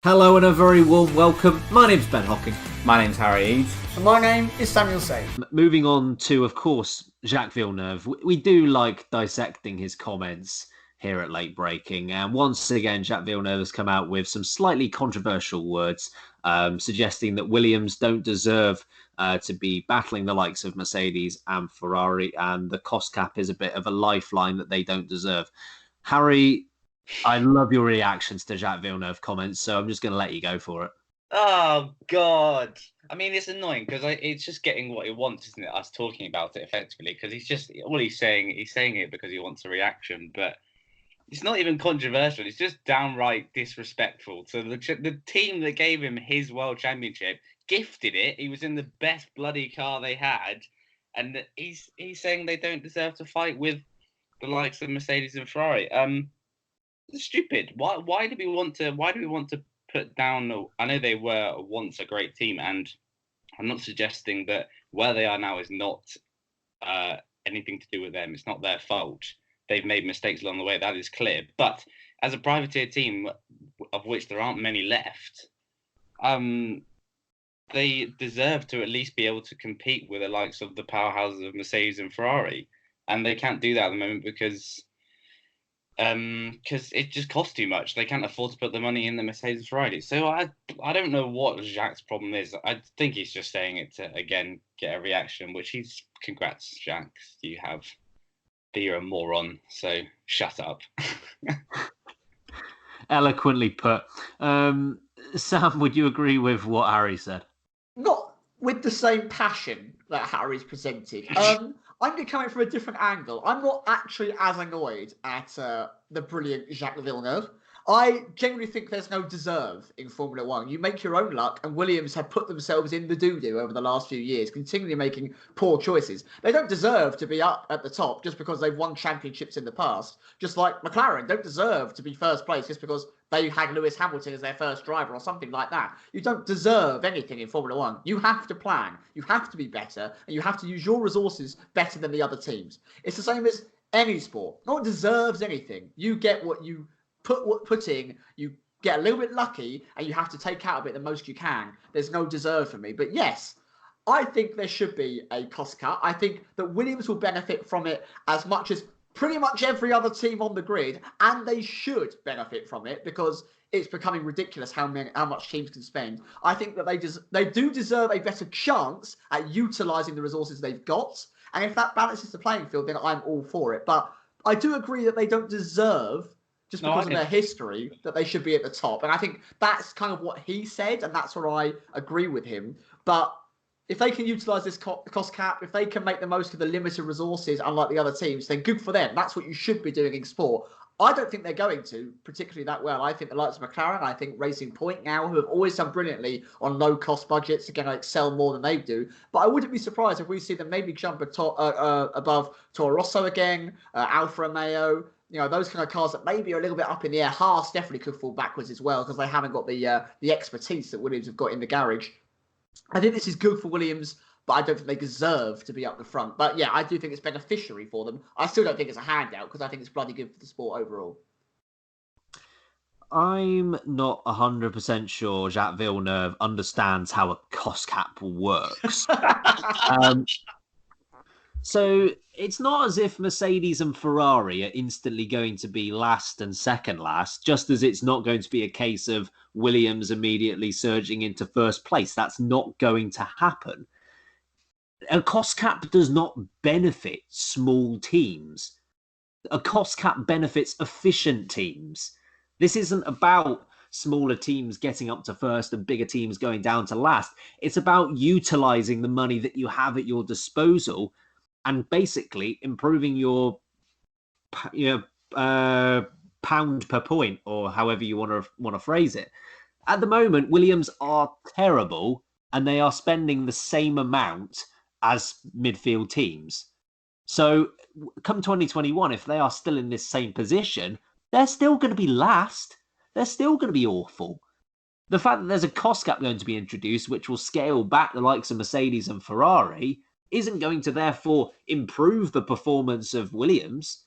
Hello and a very warm welcome. My name's Ben Hocking. My name's Harry Eads. And my name is Samuel Say. Moving on to, of course, Jacques Villeneuve. We do like dissecting his comments here at Late Breaking. And once again, Jacques Villeneuve has come out with some slightly controversial words, suggesting that Williams don't deserve to be battling the likes of Mercedes and Ferrari, and the cost cap is a bit of a lifeline that they don't deserve. Harry, I love your reactions to Jacques Villeneuve comments, so I'm just going to let you go for it. Oh, God. I mean, it's annoying because it's just getting what he wants, isn't it? Us talking about it effectively, because he's saying it because he wants a reaction, but it's not even controversial. It's just downright disrespectful. So the team that gave him his world championship gifted it. He was in the best bloody car they had, and he's saying they don't deserve to fight with the likes of Mercedes and Ferrari. It's stupid. Why do we want to put down? I know they were once a great team, and I'm not suggesting that where they are now is not anything to do with them. It's not their fault. They've made mistakes along the way. That is clear. But as a privateer team, of which there aren't many left, they deserve to at least be able to compete with the likes of the powerhouses of Mercedes and Ferrari, and they can't do that at the moment because it just costs too much. They can't afford to put the money in the Mercedes Ferrari. So I don't know what Jacques' problem is. I think he's just saying it to, again, get a reaction, which congrats, Jacques. You're a moron, so shut up. Eloquently put. Sam, would you agree with what Harry said? Not with the same passion that Harry's presented. I'm going to come in from a different angle. I'm not actually as annoyed at the brilliant Jacques Villeneuve. I genuinely think there's no deserve in Formula One. You make your own luck, and Williams have put themselves in the doo-doo over the last few years, continually making poor choices. They don't deserve to be up at the top just because they've won championships in the past. Just like McLaren don't deserve to be first place just because they had Lewis Hamilton as their first driver or something like that. You don't deserve anything in Formula One. You have to plan. You have to be better, and you have to use your resources better than the other teams. It's the same as any sport. No one deserves anything. You get what you put in, you get a little bit lucky, and you have to take out of it the most you can. There's no deserve for me. But yes, I think there should be a cost cut. I think that Williams will benefit from it as much as pretty much every other team on the grid, and they should benefit from it because it's becoming ridiculous how much teams can spend. I think that they do deserve a better chance at utilising the resources they've got, and if that balances the playing field, then I'm all for it. But I do agree that they don't deserve, just because of their history, that they should be at the top. And I think that's kind of what he said, and that's where I agree with him. But if they can utilise this cost cap, if they can make the most of the limited resources, unlike the other teams, then good for them. That's what you should be doing in sport. I don't think they're going to particularly that well. I think the likes of McLaren, I think Racing Point now, who have always done brilliantly on low-cost budgets, are going to excel more than they do. But I wouldn't be surprised if we see them maybe jump above Toro Rosso again, Alfa Romeo. You know, those kind of cars that maybe are a little bit up in the air. Haas definitely could fall backwards as well because they haven't got the expertise that Williams have got in the garage. I think this is good for Williams, but I don't think they deserve to be up the front. But yeah, I do think it's beneficiary for them. I still don't think it's a handout because I think it's bloody good for the sport overall. I'm not 100% sure Jacques Villeneuve understands how a cost cap works. So it's not as if Mercedes and Ferrari are instantly going to be last and second last, just as it's not going to be a case of Williams immediately surging into first place. That's not going to happen. A cost cap does not benefit small teams. A cost cap benefits efficient teams. This isn't about smaller teams getting up to first and bigger teams going down to last. It's about utilising the money that you have at your disposal and basically improving your pound per point, or however you want to phrase it. At the moment, Williams are terrible, and they are spending the same amount as midfield teams. So come 2021, if they are still in this same position, they're still going to be last. They're still going to be awful. The fact that there's a cost cap going to be introduced, which will scale back the likes of Mercedes and Ferrari, isn't going to therefore improve the performance of Williams.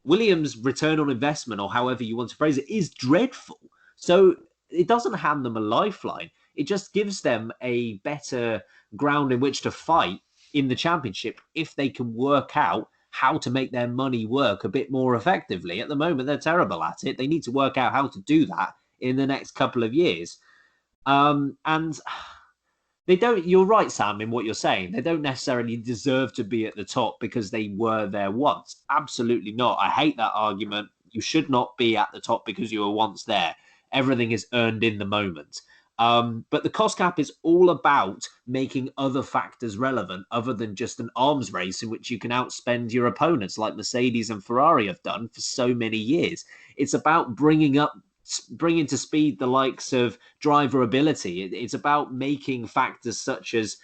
Williams' return on investment, or however you want to phrase it, is dreadful. So it doesn't hand them a lifeline. It just gives them a better ground in which to fight in the championship if they can work out how to make their money work a bit more effectively. At the moment, they're terrible at it. They need to work out how to do that in the next couple of years. And they don't, you're right, Sam, in what you're saying. They don't necessarily deserve to be at the top because they were there once. Absolutely not. I hate that argument. You should not be at the top because you were once there. Everything is earned in the moment. But the cost cap is all about making other factors relevant other than just an arms race in which you can outspend your opponents like Mercedes and Ferrari have done for so many years. It's about bringing to speed the likes of driver ability. It's about making factors such as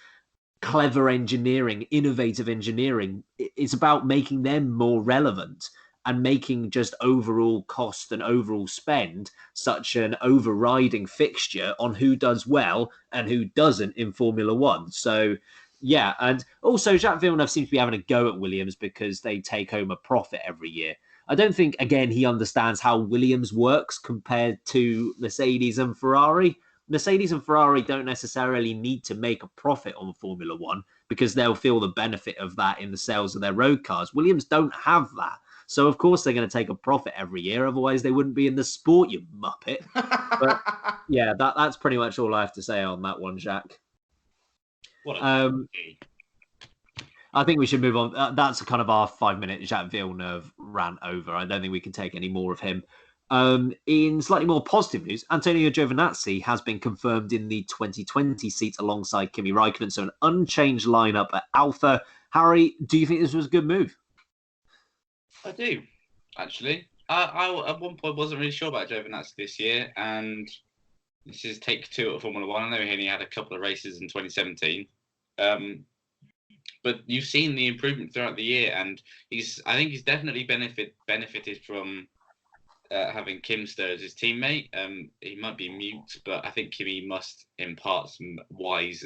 clever engineering, innovative engineering. It's about making them more relevant and making just overall cost and overall spend such an overriding fixture on who does well and who doesn't in Formula One. So, yeah, and also Jacques Villeneuve seems to be having a go at Williams because they take home a profit every year. I don't think, again, he understands how Williams works compared to Mercedes and Ferrari. Mercedes and Ferrari don't necessarily need to make a profit on Formula One because they'll feel the benefit of that in the sales of their road cars. Williams don't have that. So, of course, they're going to take a profit every year. Otherwise, they wouldn't be in the sport, you muppet. But, yeah, that's pretty much all I have to say on that one, Jacques. I think we should move on. That's kind of our 5-minute Jacques Villeneuve rant over. I don't think we can take any more of him. In slightly more positive news, Antonio Giovinazzi has been confirmed in the 2020 seat alongside Kimi Raikkonen, so an unchanged lineup at Alpha. Harry, do you think this was a good move? I do, actually. I at one point wasn't really sure about Giovinazzi this year, and this is take 2 at Formula One. I know he only had a couple of races in 2017, but you've seen the improvement throughout the year, and I think he's definitely benefited from having Kim Sturr as his teammate. He might be mute, but I think Kimi must impart some wise,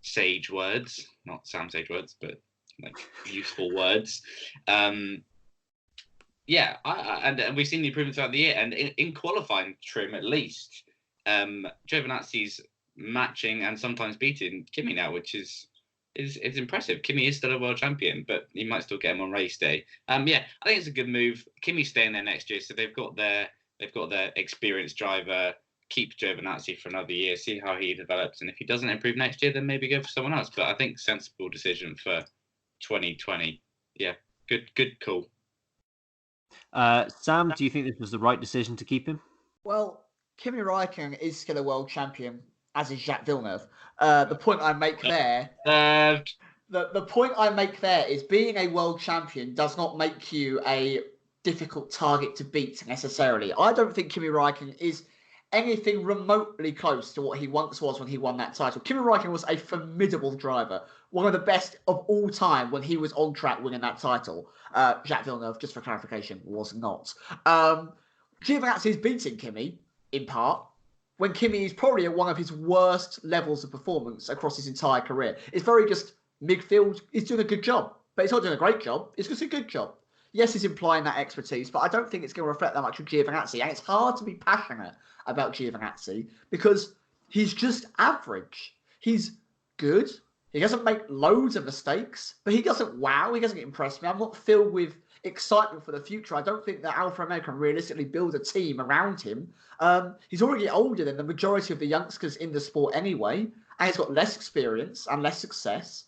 sage words, not Sam sage words, but like useful words. Yeah, and we've seen the improvement throughout the year, and in qualifying trim at least, Giovinazzi's matching and sometimes beating Kimi now, which is impressive. Kimi is still a world champion, but he might still get him on race day. Yeah, I think it's a good move. Kimi's staying there next year, so they've got their experienced driver. Keep Giovinazzi for another year, see how he develops, and if he doesn't improve next year, then maybe go for someone else. But I think sensible decision for 2020. Yeah, good call. Sam, do you think this was the right decision to keep him? Well, Kimi Raikkonen is still a world champion, as is Jacques Villeneuve. The point I make there, the point I make there is being a world champion does not make you a difficult target to beat necessarily. I don't think Kimi Raikkonen is anything remotely close to what he once was when he won that title. Kimi Raikkonen was a formidable driver, one of the best of all time when he was on track winning that title. Jacques Villeneuve, just for clarification, was not. Giovinazzi is beating Kimi, in part, when Kimi is probably at one of his worst levels of performance across his entire career. It's very just midfield. He's doing a good job, but he's not doing a great job. It's just a good job. Yes, he's implying that expertise, but I don't think it's going to reflect that much on Giovinazzi. And it's hard to be passionate about Giovinazzi because he's just average. He's good. He doesn't make loads of mistakes, but he doesn't wow. He doesn't impress me. I'm not filled with excitement for the future. I don't think that Alfa Romeo can realistically build a team around him. He's already older than the majority of the youngsters in the sport anyway, and he's got less experience and less success.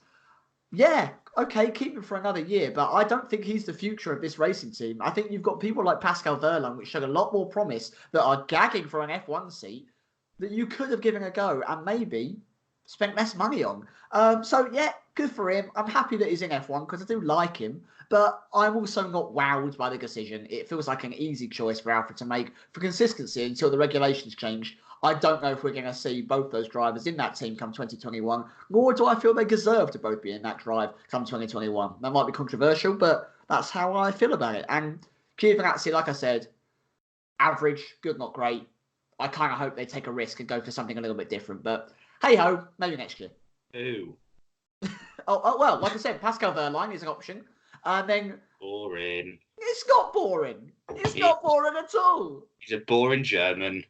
Yeah, okay, keep him for another year, but I don't think he's the future of this racing team. I think you've got people like Pascal Wehrlein, which showed a lot more promise, that are gagging for an F1 seat that you could have given a go and maybe spent less money on. So, yeah, good for him. I'm happy that he's in F1 because I do like him, but I'm also not wowed by the decision. It feels like an easy choice for Alfa to make for consistency until the regulations change. I don't know if we're going to see both those drivers in that team come 2021, nor do I feel they deserve to both be in that drive come 2021. That might be controversial, but that's how I feel about it. And Giovinazzi, like I said, average, good, not great. I kind of hope they take a risk and go for something a little bit different, but hey-ho, maybe next year. Who? Well, like I said, Pascal Wehrlein is an option. And then... Boring. It's not boring. It's not boring at all. He's a boring German.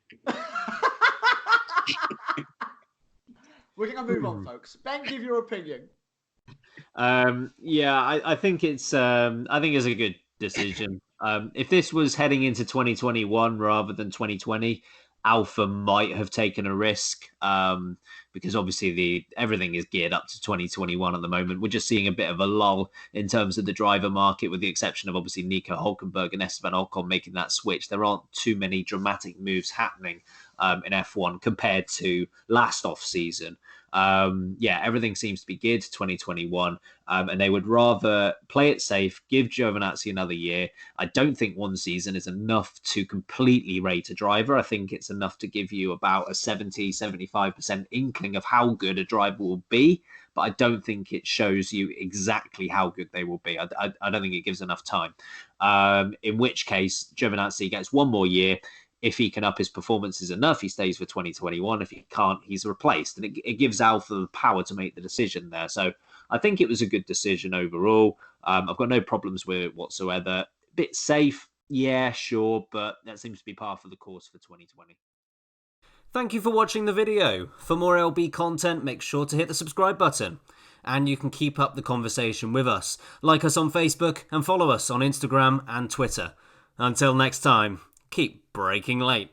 We're going to move on, folks. Ben, give your opinion. Yeah, I think it's a good decision. If this was heading into 2021 rather than 2020, Alpha might have taken a risk. Because obviously everything is geared up to 2021 at the moment. We're just seeing a bit of a lull in terms of the driver market, with the exception of obviously Nico Hulkenberg and Esteban Ocon making that switch. There aren't too many dramatic moves happening in F1 compared to last off season. Everything seems to be geared to 2021, and they would rather play it safe, give Giovinazzi another year. I don't think one season is enough to completely rate a driver. I think it's enough to give you about a 70-75% inkling of how good a driver will be, but I don't think it shows you exactly how good they will be. I don't think it gives enough time. In which case, Giovinazzi gets one more year. If he can up his performances enough, he stays for 2021. If he can't, he's replaced. And it gives Alpha the power to make the decision there. So I think it was a good decision overall. I've got no problems with it whatsoever. Bit safe, yeah, sure, but that seems to be par for the course for 2020. Thank you for watching the video. For more LB content, make sure to hit the subscribe button. And you can keep up the conversation with us. Like us on Facebook and follow us on Instagram and Twitter. Until next time, keep braking late.